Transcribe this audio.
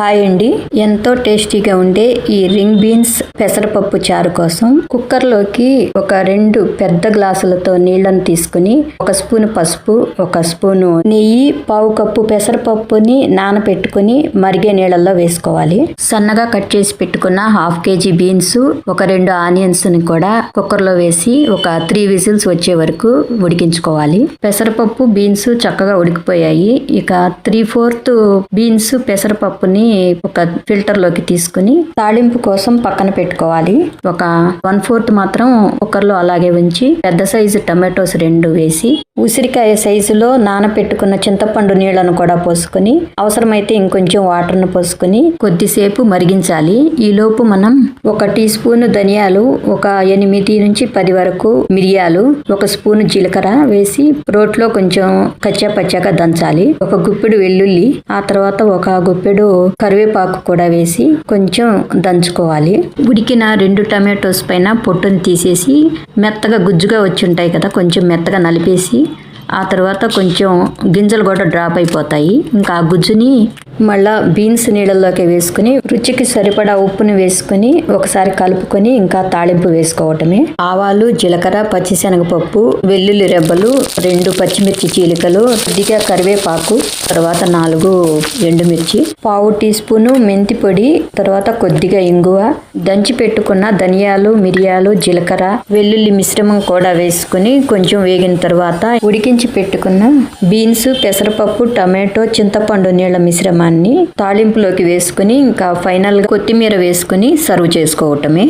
Hi అండి, ఎంతో టేస్టీగా ఉండే ఈ రింగ్ బీన్స్ పెసరపప్పు చారు కోసం కుక్కర్లోకి ఒక 2 పెద్ద గ్లాసులతో నీళ్లను తీసుకుని 1 స్పూన్ పసుపు, 1 స్పూను నెయ్యి, 1/2 కప్పు పెసరపప్పుని నానపెట్టుకుని మరిగే నీళ్ళల్లో వేసుకోవాలి. సన్నగా కట్ చేసి పెట్టుకున్న 1/2 కేజీ బీన్స్, ఒక 2 ఆనియన్స్ ని కూడా కుక్కర్లో వేసి ఒక 3 విజిల్స్ వచ్చే వరకు ఉడికించుకోవాలి. పెసరపప్పు, బీన్స్ చక్కగా ఉడికిపోయాయి. ఇక 3/4 బీన్స్ పెసరపప్పుని ఒక ఫిల్టర్ లోకి తీసుకుని తాళింపు కోసం పక్కన పెట్టుకోవాలి. ఒక 1/4 మాత్రం కుక్కర్ లో అలాగే ఉంచి పెద్ద సైజు టమాటోస్ 2 వేసి ఉసిరికాయ సైజులో నానపెట్టుకున్న చింతపండు నీళ్లను కూడా పోసుకుని అవసరమైతే ఇంకొంచెం వాటర్ను పోసుకుని కొద్దిసేపు మరిగించాలి. ఈ లోపు మనం 1 టీ స్పూన్ ధనియాలు, ఒక 8 నుంచి 10 వరకు మిరియాలు, 1 స్పూన్ జీలకర్ర వేసి రోట్లో కొంచెం కచ్చా పచ్చాగా దంచాలి. 1 గుప్పెడు వెల్లుల్లి, ఆ తర్వాత 1 గుప్పెడు కరివేపాకు కూడా వేసి కొంచెం దంచుకోవాలి. ఉడికిన 2 టమాటోస్ పైన పొట్టుని తీసేసి మెత్తగా గుజ్జుగా వచ్చి ఉంటాయి కదా, కొంచెం మెత్తగా నలిపేసి ఆ తర్వాత కొంచెం గింజలు కూడా డ్రాప్ అయిపోతాయి. ఇంకా ఆ గుజ్జుని మళ్ళా బీన్స్ నీళ్ళల్లోకి వేసుకుని రుచికి సరిపడా ఉప్పుని వేసుకుని ఒకసారి కలుపుకొని ఇంకా తాళింపు వేసుకోవటమే. ఆవాలు, జీలకర్ర, పచ్చిశనగపప్పు, వెల్లుల్లి రెబ్బలు, 2 పచ్చిమిర్చి చీలికలు, కొద్దిగా కరివేపాకు, తర్వాత 4 ఎండుమిర్చి, 1/2 టీ స్పూను మెంతి పొడి, తర్వాత కొద్దిగా ఇంగువ, దంచి పెట్టుకున్న ధనియాలు, మిరియాలు, జీలకర్ర, వెల్లుల్లి మిశ్రమం కూడా వేసుకుని కొంచెం వేగిన తర్వాత ఉడికించి పెట్టుకున్న బీన్స్, పెసరపప్పు, టమాటో, చింతపండు నీళ్ల మిశ్రమాన్ని తాళింపులోకి వేసుకుని ఇంకా ఫైనల్ గా కొత్తిమీర వేసుకుని సర్వ్ చేసుకోవటమే.